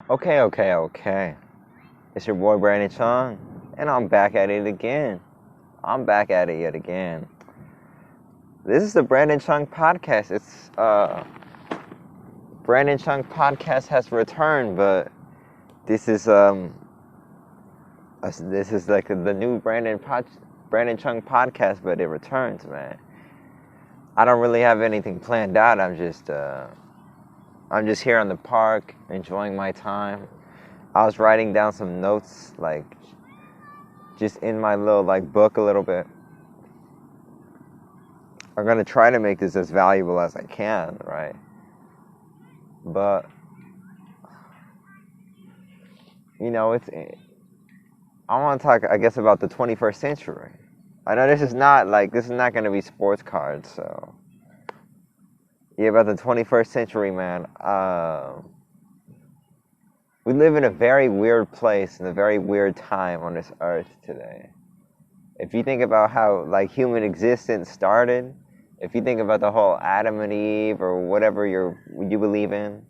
Okay. It's your boy Brandon Chung, and I'm back at it again. I'm back at it yet again. This is the Brandon Chung Podcast. It's Brandon Chung Podcast has returned, but this is this is like the new Brandon Chung Podcast, but it returns, man. I don't really have anything planned out. I'm just here on the park enjoying my time. I was writing down some notes, like just in my little book a little bit. I'm gonna try to make this as valuable as I can, right? But I want to talk, I guess, about the 21st century. I know this is not going to be sports cards, so yeah, about the 21st century, man. We live in a very weird place and a very weird time on this earth today. If you think about how human existence started, if you think about the whole Adam and Eve or whatever you believe in,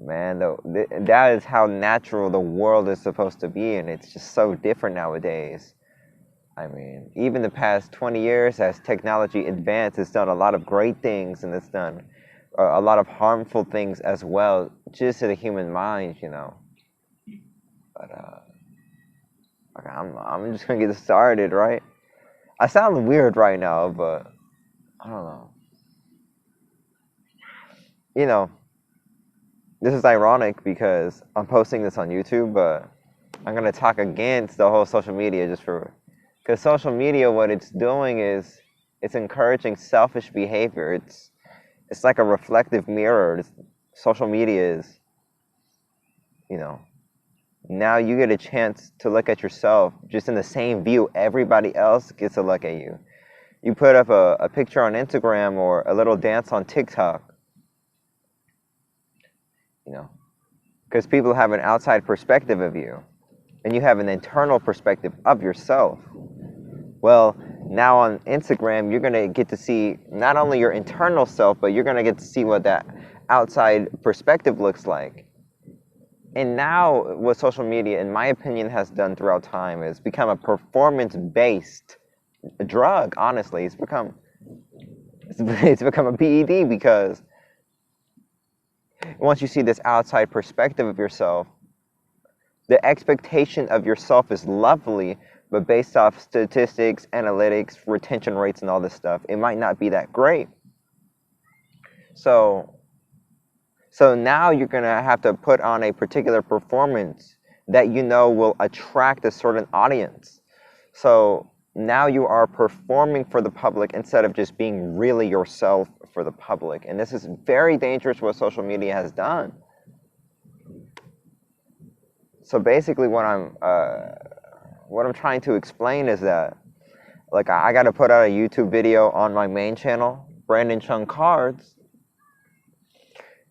man, that is how natural the world is supposed to be, and it's just so different nowadays. I mean, even the past 20 years, as technology advanced, it's done a lot of great things, and it's done a lot of harmful things as well, just to the human mind, But okay, I'm just gonna get started, right? I sound weird right now, but I don't know. This is ironic because I'm posting this on YouTube, but I'm gonna talk against the whole social media because social media, what it's doing is it's encouraging selfish behavior. It's like a reflective mirror. Social media is, now you get a chance to look at yourself just in the same view everybody else gets to look at you. You put up a picture on Instagram or a little dance on TikTok, because people have an outside perspective of you, and you have an internal perspective of yourself. Well, now on Instagram, you're going to get to see not only your internal self, but you're going to get to see what that outside perspective looks like. And now what social media, in my opinion, has done throughout time is become a performance-based drug, honestly. It's become a PED because once you see this outside perspective of yourself, the expectation of yourself is lovely, but based off statistics, analytics, retention rates, and all this stuff, it might not be that great. So now you're going to have to put on a particular performance that will attract a certain audience. So now you are performing for the public instead of just being really yourself for the public. And this is very dangerous what social media has done. So basically what I'm trying to explain is that I got to put out a YouTube video on my main channel, Brandon Chung Cards.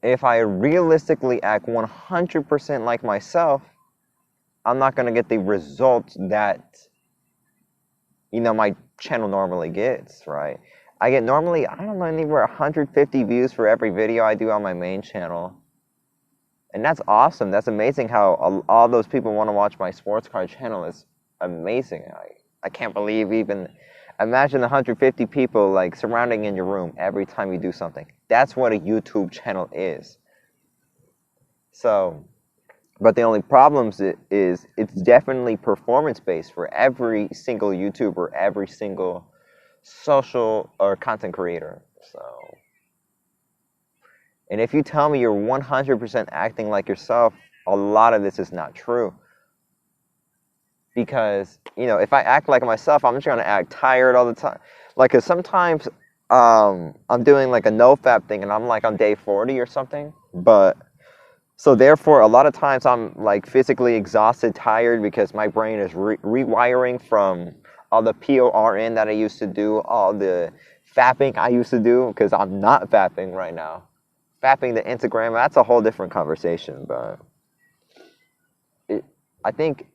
If I realistically act 100% like myself, I'm not going to get the results that my channel normally gets, right? I get normally, I don't know, anywhere 150 views for every video I do on my main channel. And that's awesome. That's amazing how all those people want to watch my sports card channel. Is amazing. I can't believe imagine 150 people surrounding in your room every time you do something. That's what a YouTube channel is. So, but the only problem is it's definitely performance-based for every single YouTuber, every single social or content creator. So, and if you tell me you're 100% acting like yourself, a lot of this is not true. Because, if I act like myself, I'm just going to act tired all the time. Cause sometimes I'm doing a no-fap thing and I'm on day 40 or something. But, so therefore, a lot of times I'm physically exhausted, tired, because my brain is rewiring from all the PORN that I used to do, all the fapping I used to do, because I'm not fapping right now. Fapping the Instagram, that's a whole different conversation, but I think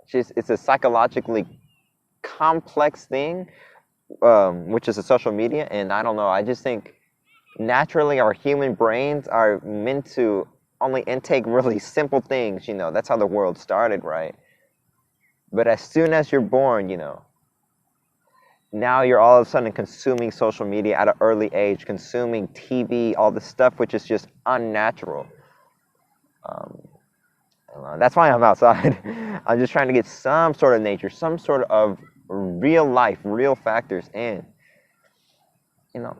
it's a psychologically complex thing, which is a social media, and I don't know, I just think naturally our human brains are meant to only intake really simple things, that's how the world started, right? But as soon as you're born, now you're all of a sudden consuming social media at an early age, consuming TV, all this stuff, which is just unnatural. That's why I'm outside. I'm just trying to get some sort of nature, some sort of real life, real factors in. I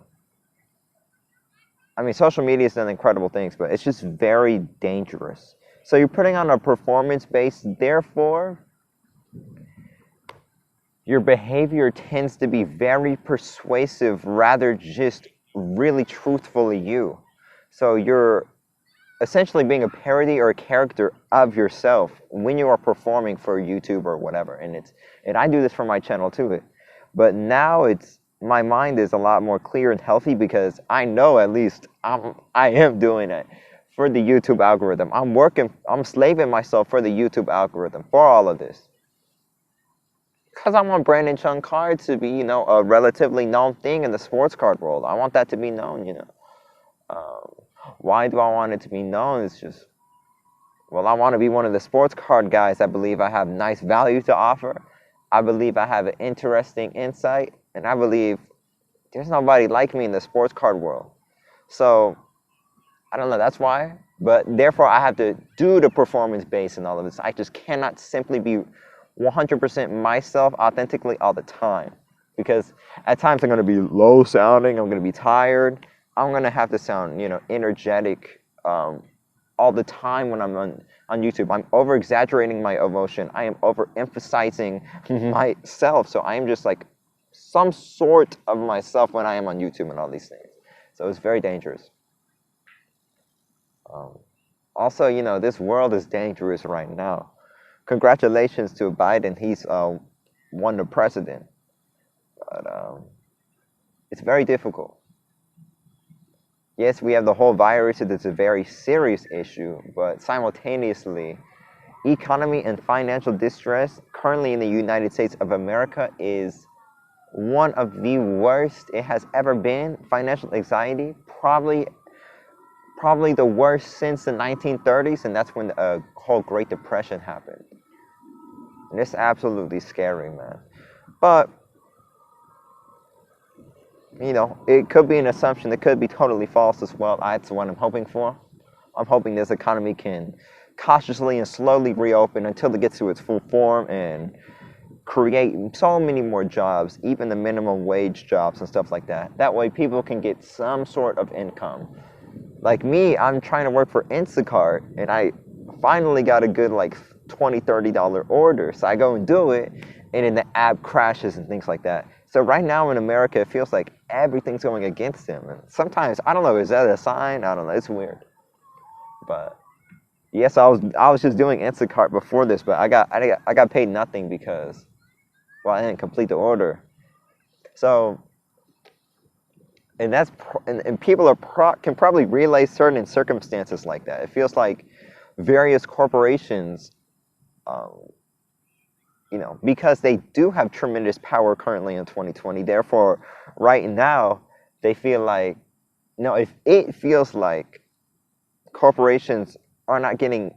mean, social media has done incredible things, but it's just very dangerous. So you're putting on a performance base, therefore, your behavior tends to be very persuasive rather just really truthfully you. So you're essentially being a parody or a character of yourself when you are performing for YouTube or whatever. And I do this for my channel too. But now my mind is a lot more clear and healthy because I know at least I am doing it for the YouTube algorithm. I'm slaving myself for the YouTube algorithm for all of this. Because I want Brandon Chung Card to be, a relatively known thing in the sports card world. I want that to be known, Why do I want it to be known? It's just, I want to be one of the sports card guys. I believe I have nice value to offer. I believe I have an interesting insight. And I believe there's nobody like me in the sports card world. So, I don't know, that's why. But therefore, I have to do the performance base and all of this. I just cannot simply be 100% myself authentically all the time. Because at times I'm going to be low sounding, I'm going to be tired. I'm going to have to sound, energetic all the time when I'm on YouTube. I'm over-exaggerating my emotion. I am over-emphasizing myself. So I am just like some sort of myself when I am on YouTube and all these things. So it's very dangerous. Also, this world is dangerous right now. Congratulations to Biden. He's won the president. But it's very difficult. Yes, we have the whole virus. It's a very serious issue. But simultaneously, economy and financial distress currently in the United States of America is one of the worst it has ever been. Financial anxiety, probably the worst since the 1930s. And that's when the whole Great Depression happened. And it's absolutely scary, man. But, it could be an assumption. It could be totally false as well. That's what I'm hoping for. I'm hoping this economy can cautiously and slowly reopen until it gets to its full form and create so many more jobs, even the minimum wage jobs and stuff like that. That way people can get some sort of income. Like me, I'm trying to work for Instacart, and I finally got a good $20, $30 order. So I go and do it, and then the app crashes and things like that. So right now in America, it feels like everything's going against them. And sometimes, I don't know, is that a sign? I don't know. It's weird. But yes, I was just doing Instacart before this, but I got paid nothing because, I didn't complete the order. So, and people can probably relay certain circumstances like that. It feels like various corporations, because they do have tremendous power currently in 2020. Therefore, right now, they feel like, if it feels like corporations are not giving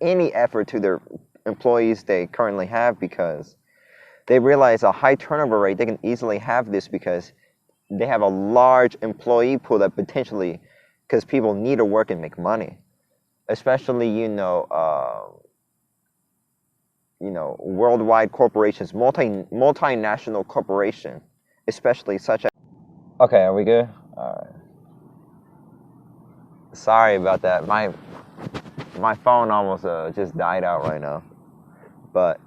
any effort to their employees they currently have because they realize a high turnover rate, they can easily have this because they have a large employee pool that potentially, because people need to work and make money, especially worldwide corporations, multinational corporation, especially such as. Okay, are we good? All right. Sorry about that. My phone almost just died out right now, but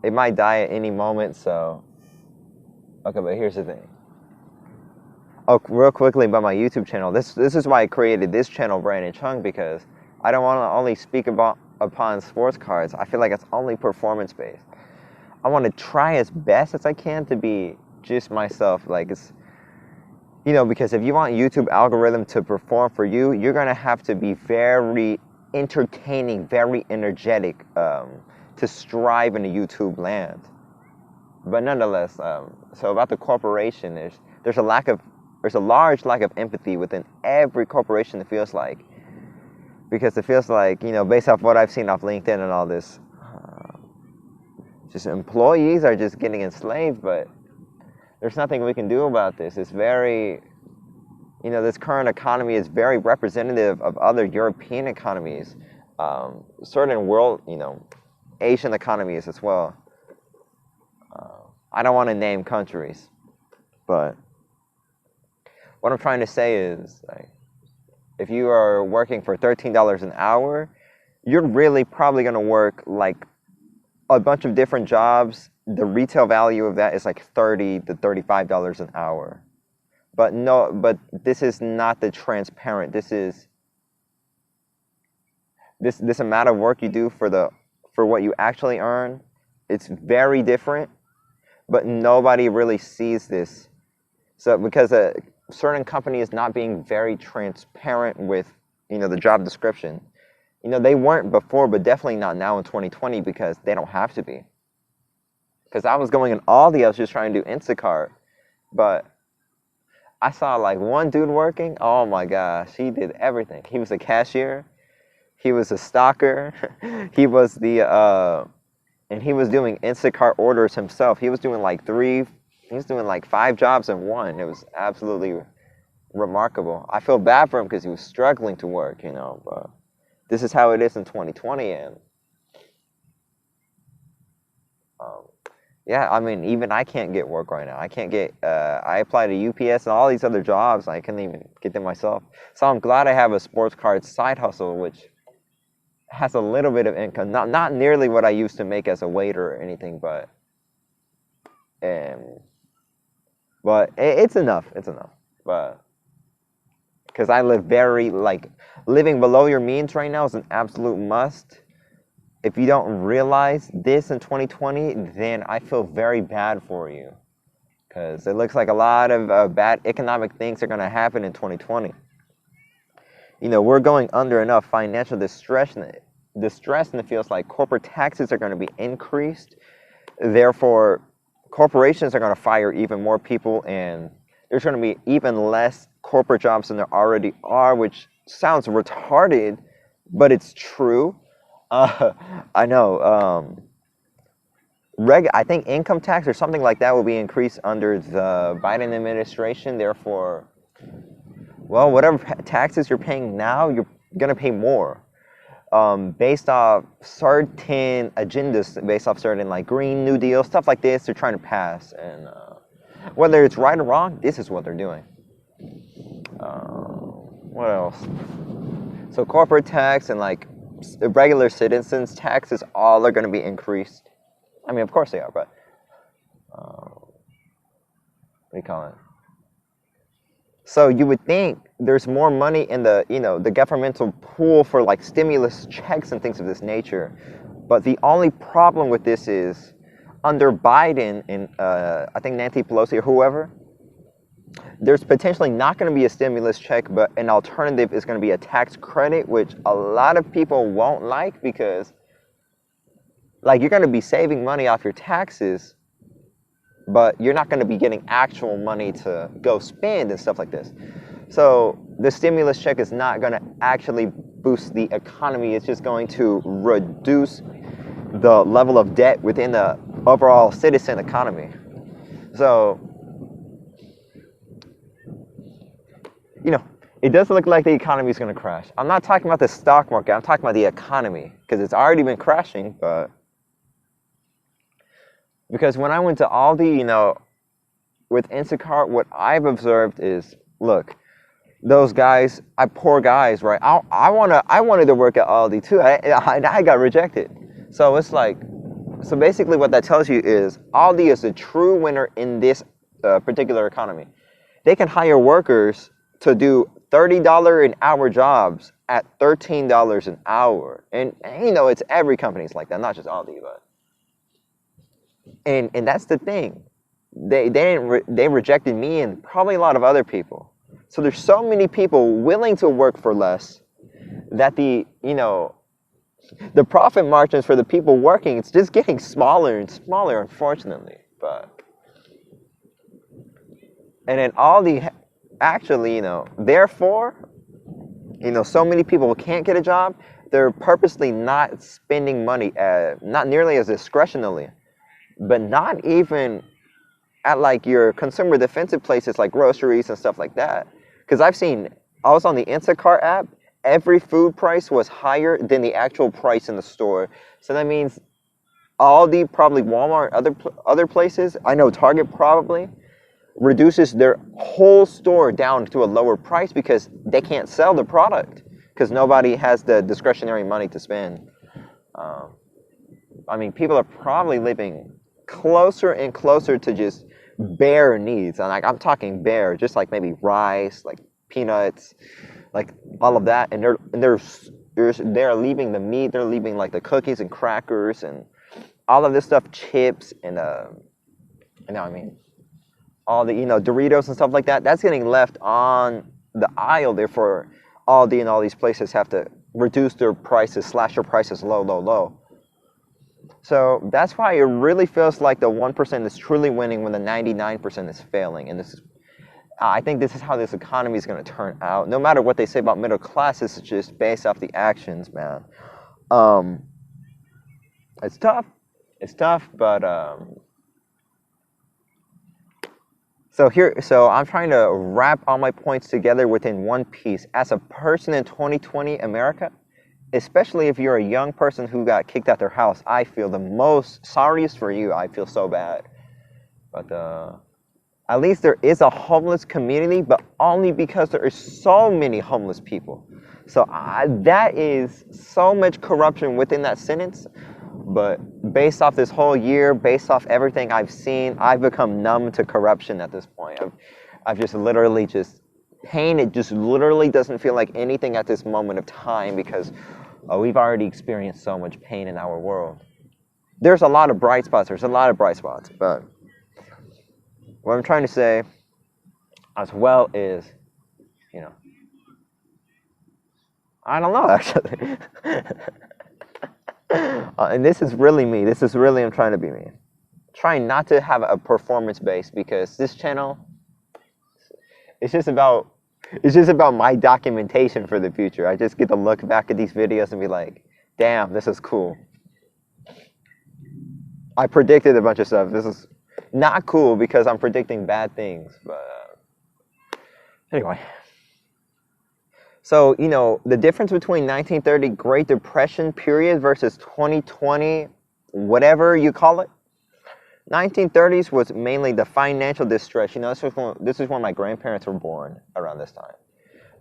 it might die at any moment. So, okay, but here's the thing. Oh, real quickly about my YouTube channel. This is why I created this channel, Brandon Chung, because I don't want to only speak upon sports cards. I feel like it's only performance based. I want to try as best as I can to be just myself. Because if you want YouTube algorithm to perform for you, you're gonna have to be very entertaining, very energetic to strive in the YouTube land. But nonetheless, so about the corporation, there's a large lack of empathy within every corporation. It feels like because it feels like, based off what I've seen off LinkedIn and all this, just employees are just getting enslaved, but there's nothing we can do about this. It's very, this current economy is very representative of other European economies, certain world, Asian economies as well. I don't want to name countries, but what I'm trying to say is, like, if you are working for $13 an hour, you're really probably going to work like a bunch of different jobs. The retail value of that is like $30 to $35 an hour. But this is not the transparent. This is this amount of work you do for what you actually earn. It's very different, but nobody really sees this. So because a certain company is not being very transparent with, the job description. They weren't before, but definitely not now in 2020 because they don't have to be. Because I was going in Aldi, I was just trying to do Instacart, but I saw like one dude working. Oh my gosh, he did everything. He was a cashier, he was a stocker, he was and he was doing Instacart orders himself. He was doing like 5 jobs in one. It was absolutely remarkable. I feel bad for him because he was struggling to work, but this is how it is in 2020. And yeah, I mean, even I can't get work right now. I can't get, I applied to UPS and all these other jobs. I couldn't even get them myself. So I'm glad I have a sports card side hustle, which has a little bit of income. Not nearly what I used to make as a waiter or anything, but it's enough. It's enough. But because I live living below your means right now is an absolute must. If you don't realize this in 2020, then I feel very bad for you. Because it looks like a lot of bad economic things are going to happen in 2020. We're going under enough financial distress, and it feels like corporate taxes are going to be increased. Therefore, corporations are going to fire even more people, and there's going to be even less corporate jobs than there already are, which sounds retarded, but it's true. I know. I think income tax or something like that will be increased under the Biden administration. Therefore, well, whatever taxes you're paying now, you're going to pay more. Based off certain agendas, based off certain like Green New Deal, stuff like this, they're trying to pass. And whether it's right or wrong, this is what they're doing. What else? So corporate tax and like regular citizens' taxes, all are going to be increased. I mean, of course they are, but what do you call it? So you would think there's more money in the governmental pool for like stimulus checks and things of this nature, but the only problem with this is under Biden and I think Nancy Pelosi or whoever, there's potentially not going to be a stimulus check, but an alternative is going to be a tax credit, which a lot of people won't like because, like, you're going to be saving money off your taxes, but you're not going to be getting actual money to go spend and stuff like this. So the stimulus check is not going to actually boost the economy. It's just going to reduce the level of debt within the overall citizen economy. So, it doesn't look like the economy is going to crash. I'm not talking about the stock market. I'm talking about the economy because it's already been crashing. But because when I went to Aldi, with Instacart, what I've observed is, look, those guys, poor guys, right? I wanted to work at Aldi too. I got rejected. So it's like, so basically what that tells you is Aldi is a true winner in this particular economy. They can hire workers to do $30 an hour jobs at $13 an hour. And it's every company's like that, not just Aldi, but. And that's the thing. They rejected me and probably a lot of other people. So there's so many people willing to work for less that the profit margins for the people working, it's just getting smaller and smaller, unfortunately. And then Aldi actually, therefore, So many people can't get a job. They're purposely not spending money, not nearly as discretionally, but not even at like your consumer defensive places like groceries and stuff like that. Because I was on the Instacart app, every food price was higher than the actual price in the store. So that means Aldi, probably Walmart, other places, I know Target probably, reduces their whole store down to a lower price because they can't sell the product because nobody has the discretionary money to spend. People are probably living closer and closer to just bare needs. And like I'm talking bare, just like maybe rice, like peanuts, like all of that. And they're leaving the meat, they're leaving like the cookies and crackers and all of this stuff, chips and all the Doritos and stuff like that. That's getting left on the aisle. Therefore, Aldi and all these places have to reduce their prices, slash their prices low, low, low. So that's why it really feels like the 1% is truly winning when the 99% is failing. And I think this is how this economy is going to turn out. No matter what they say about middle class, it's just based off the actions, man. It's tough. It's tough, but so I'm trying to wrap all my points together within one piece. As a person in 2020 America, especially if you're a young person who got kicked out their house, I feel the most sorriest for you. I feel so bad. But at least there is a homeless community, but only because there are so many homeless people. So that is so much corruption within that sentence. But based off this whole year, based off everything I've seen, I've become numb to corruption at this point. I've just literally pain, it just literally doesn't feel like anything at this moment of time because we've already experienced so much pain in our world. There's a lot of bright spots, but what I'm trying to say as well is, I don't know actually. And this is really me. I'm trying to be me. Trying not to have a performance base because this channel, it's just about my documentation for the future. I just get to look back at these videos and be like, damn, this is cool. I predicted a bunch of stuff. This is not cool because I'm predicting bad things. But anyway. So, the difference between 1930 Great Depression period versus 2020, whatever you call it, 1930s was mainly the financial distress. This is when my grandparents were born around this time.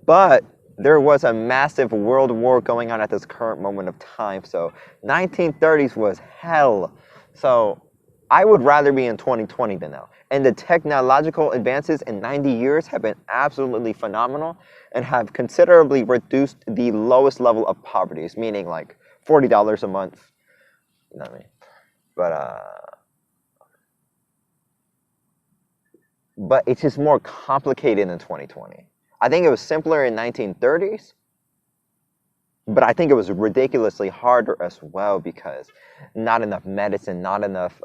But there was a massive world war going on at this current moment of time. So 1930s was hell. So I would rather be in 2020 than now. And the technological advances in 90 years have been absolutely phenomenal and have considerably reduced the lowest level of poverty, meaning like $40 a month. You know what I mean? But it's just more complicated in 2020. I think it was simpler in 1930s, but I think it was ridiculously harder as well because not enough medicine, not enough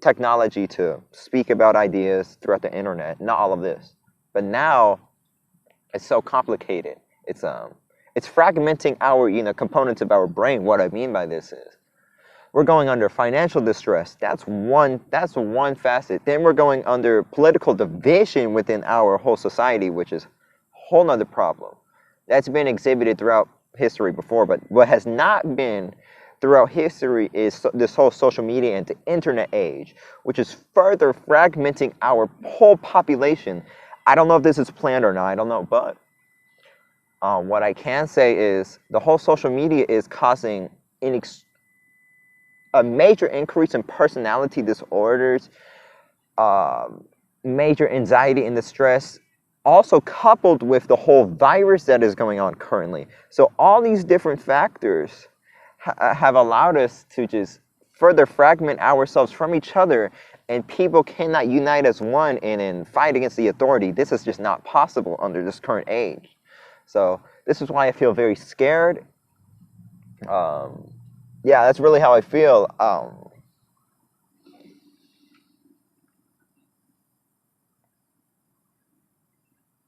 technology to speak about ideas throughout the internet, not all of this. But now, it's so complicated. It's fragmenting our components of our brain. What I mean by this is we're going under financial distress. That's one facet. Then we're going under political division within our whole society, which is a whole nother problem. That's been exhibited throughout history before, but what has not been throughout history is this whole social media and the internet age, which is further fragmenting our whole population. I don't know if this is planned or not, I don't know, but what I can say is the whole social media is causing a major increase in personality disorders, major anxiety and distress, also coupled with the whole virus that is going on currently. So all these different factors have allowed us to just further fragment ourselves from each other, and people cannot unite as one and fight against the authority. This is just not possible under this current age. So this is why I feel very scared. Yeah, that's really how I feel.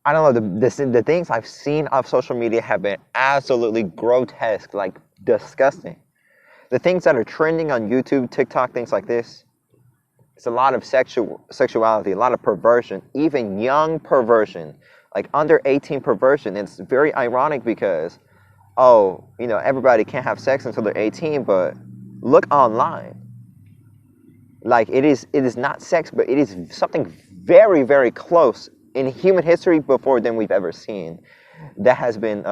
I don't know, the things I've seen of social media have been absolutely grotesque, like disgusting. The things that are trending on YouTube, TikTok, things like this, it's a lot of sexuality, a lot of perversion, even young perversion, like under 18 perversion. It's very ironic because, everybody can't have sex until they're 18, but look online. Like it is not sex, but it is something very, very close in human history before than we've ever seen. That has been,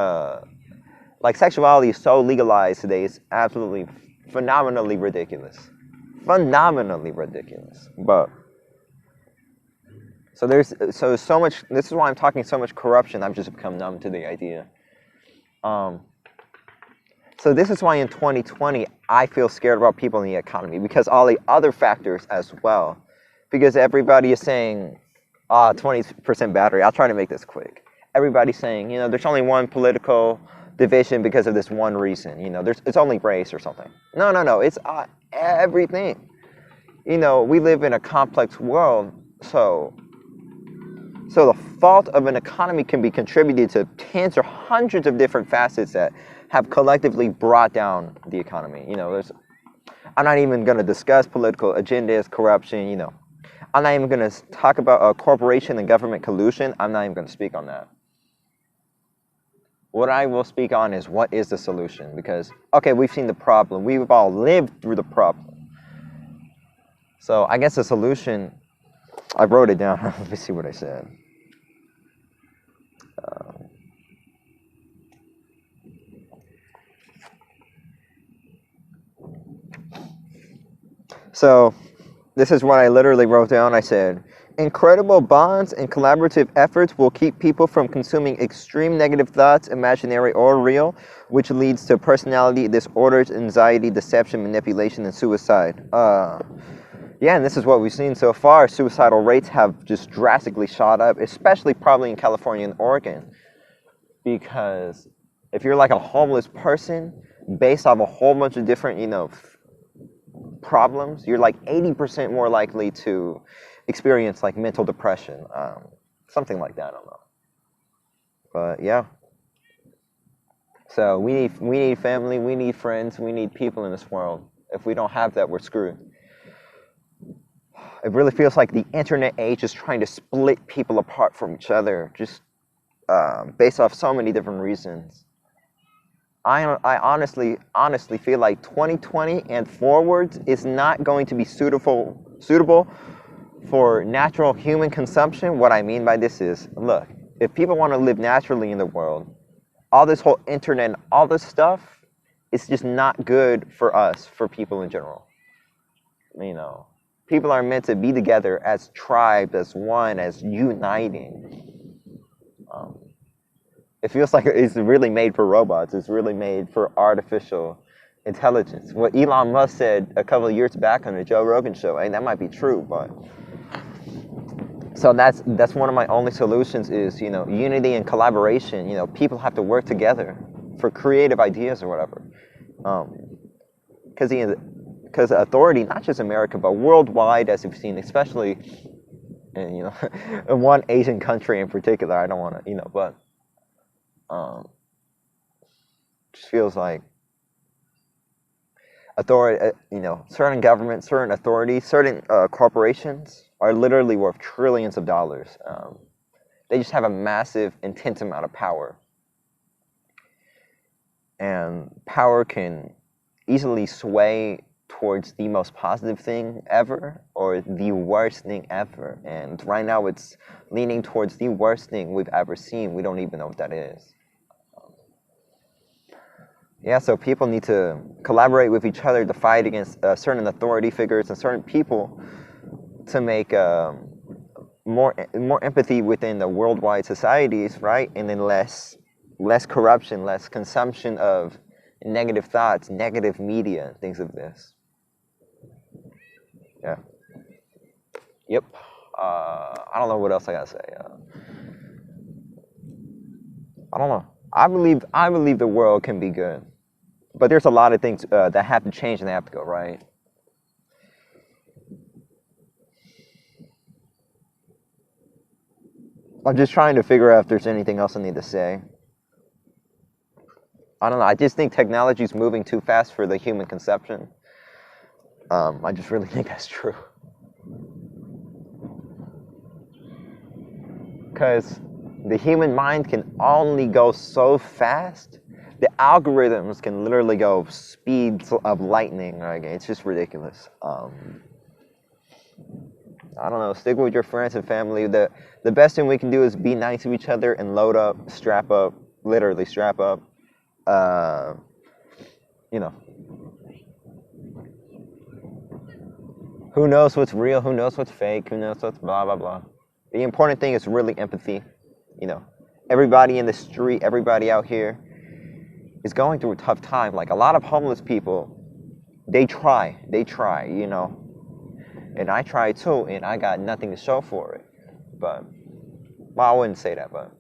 like sexuality is so legalized today, it's absolutely phenomenally ridiculous. Phenomenally ridiculous. But so there's so much. This is why I'm talking so much corruption. I've just become numb to the idea. So this is why in 2020 I feel scared about people in the economy, because all the other factors as well. Because everybody is saying 20% battery. I'll try to make this quick. Everybody's saying, there's only one political division because of this one reason. It's only race or something. No. It's everything. We live in a complex world, so the fault of an economy can be contributed to tens or hundreds of different facets that have collectively brought down the economy. I'm not even going to discuss political agendas, corruption. I'm not even going to talk about corporation and government collusion. I'm not even going to speak on that. What I will speak on is what is the solution, because, okay, we've seen the problem. We've all lived through the problem. So I guess the solution, I wrote it down. Let me see what I said. So this is what I literally wrote down. I said, incredible bonds and collaborative efforts will keep people from consuming extreme negative thoughts, imaginary or real, which leads to personality disorders, anxiety, deception, manipulation, and suicide. Yeah, and this is what we've seen so far. Suicidal rates have just drastically shot up, especially probably in California and Oregon. Because if you're like a homeless person, based off a whole bunch of different, problems, you're like 80% more likely to experience like mental depression, something like that. I don't know, but yeah. So we need family, we need friends, we need people in this world. If we don't have that, we're screwed. It really feels like the internet age is trying to split people apart from each other, just based off so many different reasons. I honestly feel like 2020 and forwards is not going to be suitable for natural human consumption. What I mean by this is, look, if people want to live naturally in the world, all this whole internet and all this stuff, it's just not good for us, for people in general. People are meant to be together as tribes, as one, as uniting. It feels like it's really made for robots. It's really made for artificial intelligence. What Elon Musk said a couple of years back on the Joe Rogan show, and that might be true, but so that's one of my only solutions is, unity and collaboration. People have to work together for creative ideas or whatever. Because authority, not just America, but worldwide, as we've seen, especially in, in one Asian country in particular, I don't want to, but just feels like authority, certain governments, certain authorities, certain corporations are literally worth trillions of dollars. They just have a massive, intense amount of power. And power can easily sway towards the most positive thing ever or the worst thing ever. And right now it's leaning towards the worst thing we've ever seen. We don't even know what that is. Yeah, so people need to collaborate with each other to fight against certain authority figures and certain people to make more empathy within the worldwide societies, right? And then less corruption, less consumption of negative thoughts, negative media, things of this. Yeah. Yep. I don't know what else I gotta say. I don't know. I believe the world can be good, but there's a lot of things that have to change and they have to go right. I'm just trying to figure out if there's anything else I need to say. I don't know. I just think technology is moving too fast for the human conception. I just really think that's true. Because the human mind can only go so fast. The algorithms can literally go speeds of lightning. Like, it's just ridiculous. I don't know. Stick with your friends and family. The best thing we can do is be nice to each other and load up, strap up, literally strap up. You know. Who knows what's real? Who knows what's fake? Who knows what's blah, blah, blah. The important thing is really empathy. You know, everybody in the street, everybody out here is going through a tough time. Like, a lot of homeless people, they try, you know. And I try too, and I got nothing to show for it. But, well, I wouldn't say that, but,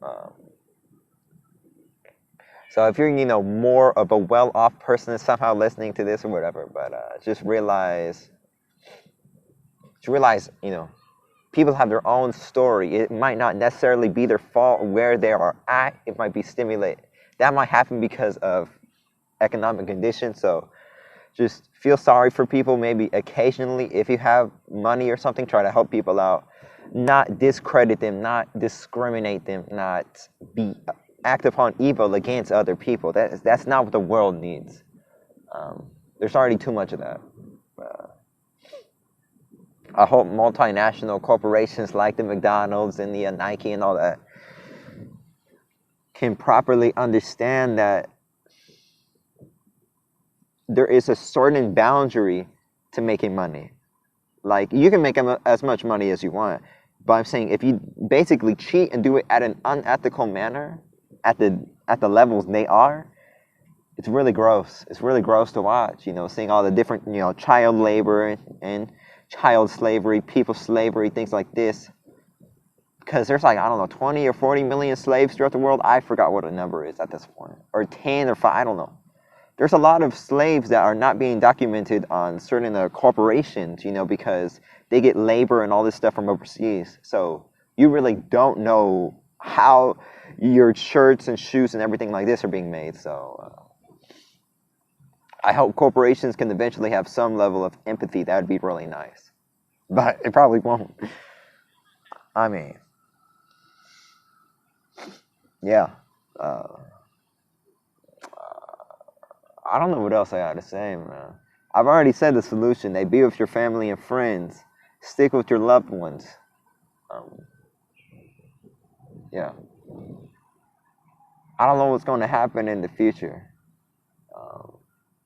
so if you're, you know, more of a well-off person somehow listening to this or whatever, but just realize, you know, people have their own story. It might not necessarily be their fault where they are at. It might be stimulated. That might happen because of economic conditions. So just feel sorry for people. Maybe occasionally, if you have money or something, try to help people out. Not discredit them, not discriminate them, not act upon evil against other people. That's not what the world needs. There's already too much of that. I hope multinational corporations like the McDonald's and the Nike and all that can properly understand that there is a certain boundary to making money. Like, you can make as much money as you want, but I'm saying if you basically cheat and do it at an unethical manner, at the levels they are, it's really gross. It's really gross to watch, you know, seeing all the different, you know, child labor and child slavery, people slavery, things like this. Because there's like, I don't know, 20 or 40 million slaves throughout the world. I forgot what the number is at this point. Or 10 or 5, I don't know. There's a lot of slaves that are not being documented on certain corporations, you know, because they get labor and all this stuff from overseas. So you really don't know how your shirts and shoes and everything like this are being made. So I hope corporations can eventually have some level of empathy. That would be really nice. But it probably won't. I mean, yeah. I don't know what else I got to say, man. I've already said the solution. They be with your family and friends. Stick with your loved ones. Yeah. I don't know what's going to happen in the future.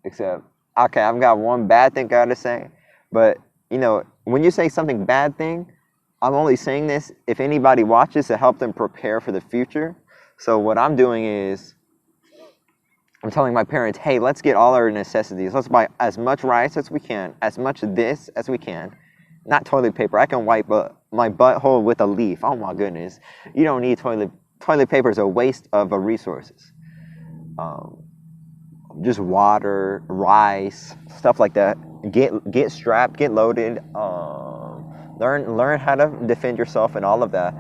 Except, okay, I've got one bad thing I got to say. But, you know, when you say something bad thing, I'm only saying this if anybody watches to help them prepare for the future. So what I'm doing is, I'm telling my parents, hey, let's get all our necessities. Let's buy as much rice as we can, as much of this as we can. Not toilet paper. I can wipe my butthole with a leaf. Oh, my goodness. You don't need toilet paper. Is a waste of resources. Just water, rice, stuff like that. Get strapped, get loaded. Learn how to defend yourself and all of that.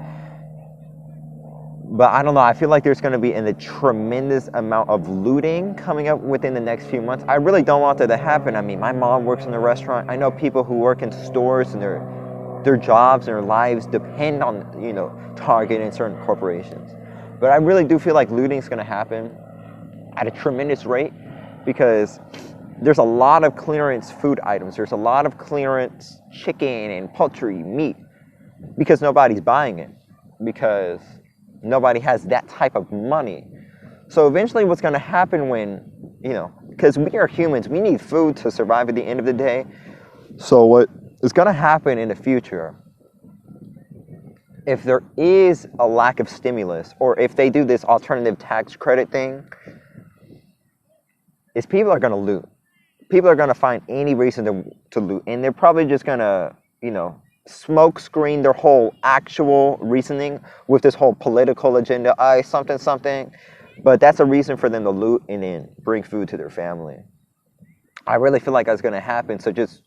But I don't know. I feel like there's going to be a tremendous amount of looting coming up within the next few months. I really don't want that to happen. I mean, my mom works in a restaurant. I know people who work in stores and their jobs and their lives depend on, you know, Target and certain corporations. But I really do feel like looting is going to happen at a tremendous rate because there's a lot of clearance food items. There's a lot of clearance chicken and poultry, meat, because nobody's buying it, because nobody has that type of money. So eventually what's going to happen when, you know, because we are humans, we need food to survive at the end of the day. So what is going to happen in the future, if there is a lack of stimulus, or if they do this alternative tax credit thing, is people are going to loot. People are going to find any reason to loot. And they're probably just going to, you know, smoke screen their whole actual reasoning with this whole political agenda, something. But that's a reason for them to loot and then bring food to their family. I really feel like that's going to happen. So just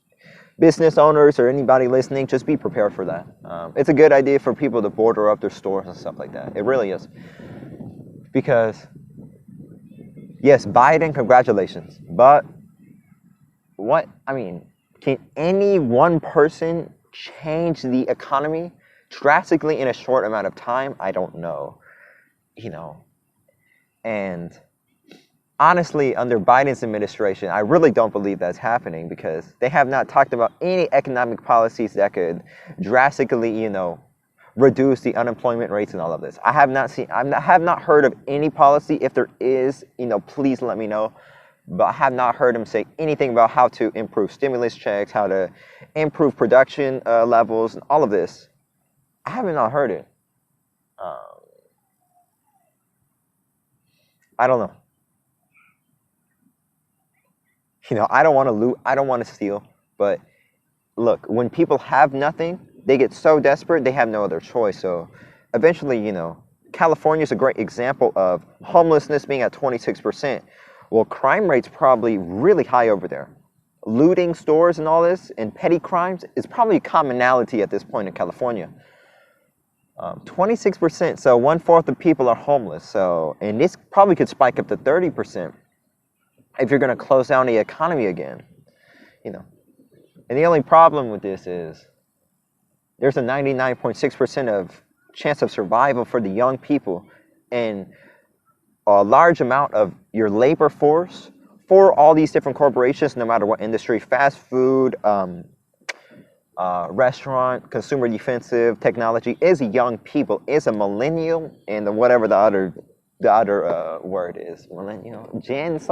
business owners or anybody listening, just be prepared for that. It's a good idea for people to border up their stores and stuff like that. It really is. Because, yes, Biden, congratulations. But can any one person change the economy drastically in a short amount of time? I don't know. And honestly, under Biden's administration, I really don't believe that's happening because they have not talked about any economic policies that could drastically, reduce the unemployment rates and all of this. I have not heard of any policy. If there is, please let me know. But I have not heard him say anything about how to improve stimulus checks, how to improve production levels, and all of this. I have not heard it. I don't know. I don't want to loot. I don't want to steal. But look, when people have nothing, they get so desperate, they have no other choice. So eventually, California is a great example of homelessness being at 26%. Well, crime rate's probably really high over there. Looting stores and all this and petty crimes is probably a commonality at this point in California. 26%, so 1/4 of people are homeless. So, and this probably could spike up to 30% if you're going to close down the economy again. And the only problem with this is there's a 99.6% of chance of survival for the young people, and a large amount of your labor force for all these different corporations, no matter what industry, fast food, restaurant, consumer defensive, technology, is young people, is a millennial, and whatever the other word is, millennial, Gen Z,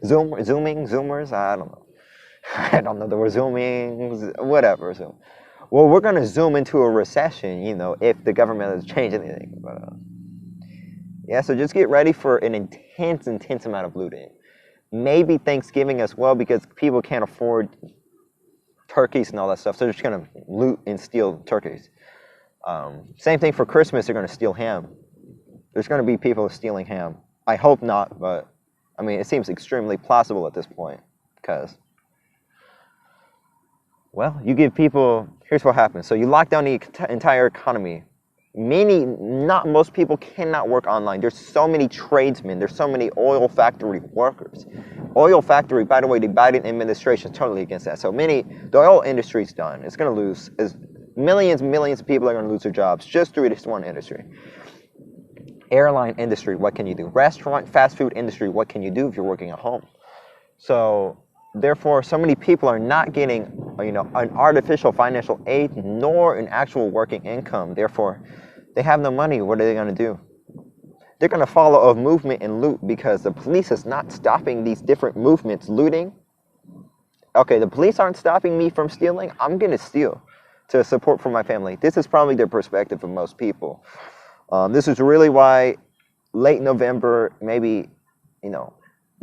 Zoomers, I don't know. I don't know the word zooming, whatever. So, well, we're going to zoom into a recession, if the government doesn't change anything. But, yeah, so just get ready for an intense amount of looting. Maybe Thanksgiving as well, because people can't afford turkeys and all that stuff. So they're just going to loot and steal turkeys. Same thing for Christmas, they're going to steal ham. There's going to be people stealing ham. I hope not, but, it seems extremely plausible at this point. Because, well, you give people, here's what happens. So you lock down the entire economy. Not most people cannot work online. There's so many tradesmen. There's so many oil factory workers. Oil factory, by the way, the Biden administration is totally against that. So the oil industry's done. It's going to lose, millions and millions of people are going to lose their jobs just through this one industry. Airline industry, what can you do? Restaurant, fast food industry, what can you do if you're working at home? So, therefore, so many people are not getting, an artificial financial aid nor an actual working income. Therefore, they have no money. What are they going to do? They're going to follow a movement and loot because the police is not stopping these different movements looting. Okay, the police aren't stopping me from stealing. I'm going to steal to support for my family. This is probably their perspective of most people. This is really why late November, maybe,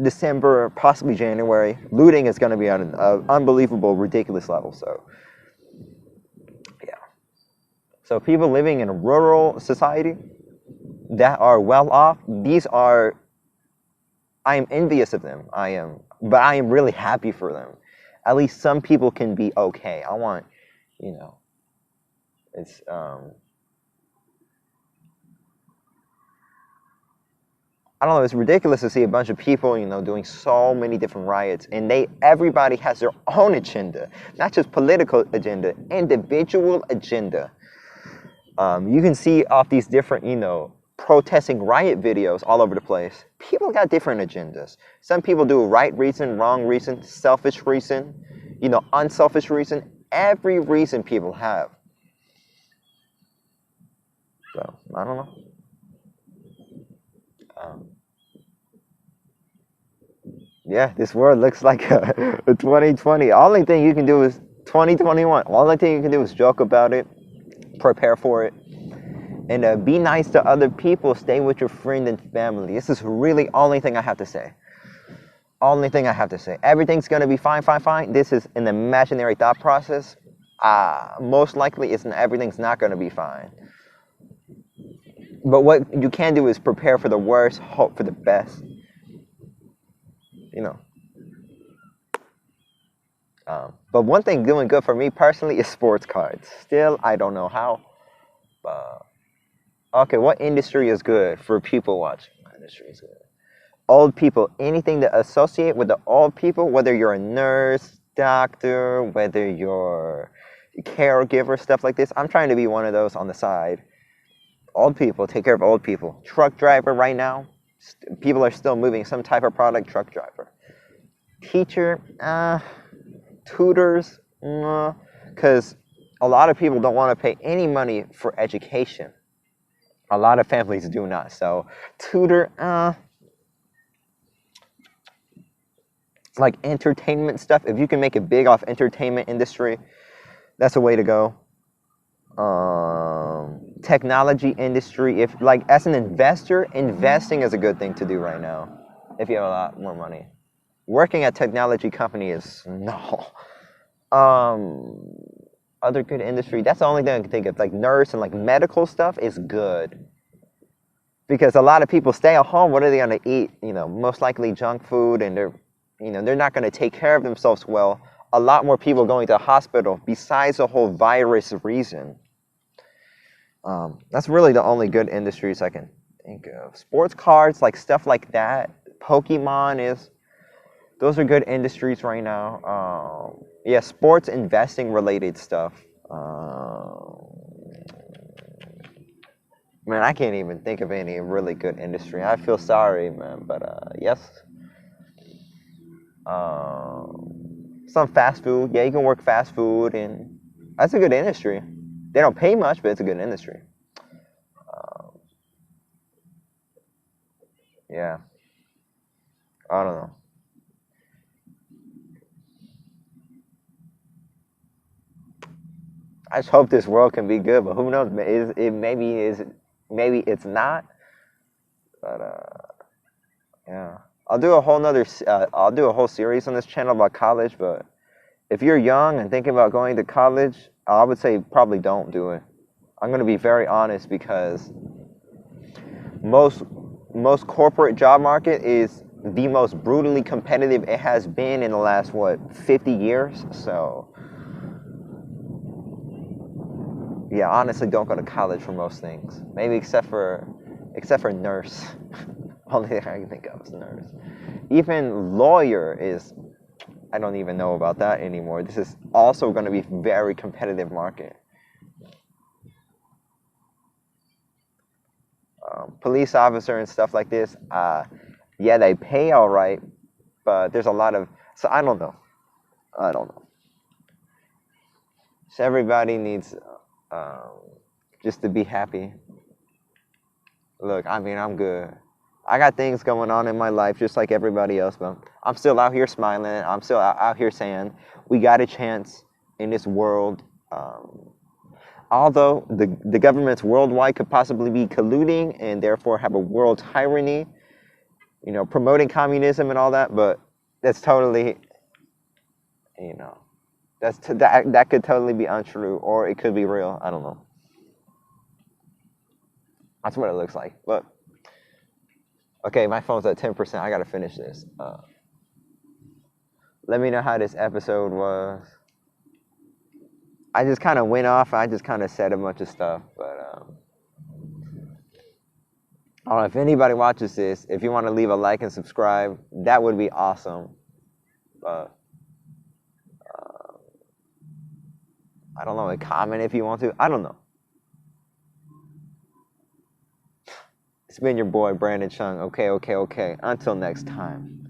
December, possibly January, looting is going to be at an unbelievable, ridiculous level. So, yeah. So people living in a rural society that are well off, I am envious of them. But I am really happy for them. At least some people can be okay. I want, it's, I don't know, it's ridiculous to see a bunch of people, doing so many different riots, and everybody has their own agenda, not just political agenda, individual agenda. You can see off these different, protesting riot videos all over the place. People got different agendas. Some people do right reason, wrong reason, selfish reason, unselfish reason, every reason people have. So, I don't know. Yeah, this world looks like a 2020. Only thing you can do is 2021. Only thing you can do is joke about it, prepare for it, and be nice to other people. Stay with your friend and family. This is really only thing I have to say. Only thing I have to say. Everything's gonna be fine. This is an imaginary thought process. Most likely, everything's not gonna be fine. But what you can do is prepare for the worst, hope for the best. But one thing doing good for me personally is sports cards. Still, I don't know how. But okay, what industry is good for people watching? What industry is good? Old people. Anything that associate with the old people, whether you're a nurse, doctor, whether you're a caregiver, stuff like this. I'm trying to be one of those on the side. Old people, take care of old people. Truck driver right now. People are still moving some type of product, truck driver. Teacher, tutors, because a lot of people don't want to pay any money for education. A lot of families do not. So, tutor, like entertainment stuff. If you can make it big off entertainment industry, that's a way to go. Technology industry. If like as an investor, investing is a good thing to do right now. If you have a lot more money. Working at technology company is no. Other good industry. That's the only thing I can think of. Like nurse and like medical stuff is good. Because a lot of people stay at home. What are they gonna eat? Most likely junk food, and they're not gonna take care of themselves well. A lot more people going to the hospital besides the whole virus reason. That's really the only good industries I can think of. Sports cards, like stuff like that. Pokemon those are good industries right now. Yeah, sports investing related stuff. Man, I can't even think of any really good industry. I feel sorry, man, but yes. Some fast food. Yeah, you can work fast food, and that's a good industry. They don't pay much, but it's a good industry. Yeah. I don't know. I just hope this world can be good, but who knows? Maybe it's not. But yeah. I'll do a whole series on this channel about college, but if you're young and thinking about going to college, I would say probably don't do it. I'm going to be very honest because most corporate job market is the most brutally competitive it has been in the last 50 years. So yeah, honestly, don't go to college for most things. Maybe except for nurse. Only thing I can think of is nurse. Even lawyer is, I don't even know about that anymore. This is also going to be very competitive market. Police officer and stuff like this, yeah, they pay all right, but there's a lot of, so I don't know. So everybody needs just to be happy. Look, I mean, I'm good. I got things going on in my life just like everybody else, but I'm still out here smiling. I'm still out here saying we got a chance in this world. Although the governments worldwide could possibly be colluding and therefore have a world tyranny, promoting communism and all that, but that's totally, that could totally be untrue, or it could be real. I don't know. That's what it looks like. But okay, my phone's at 10%. I gotta finish this. Let me know how this episode was. I just kind of went off. I just kind of said a bunch of stuff, but I don't know if anybody watches this. If you want to leave a like and subscribe, that would be awesome. But I don't know, a comment if you want to. I don't know. It's been your boy Brandon Chung. Okay. Until next time.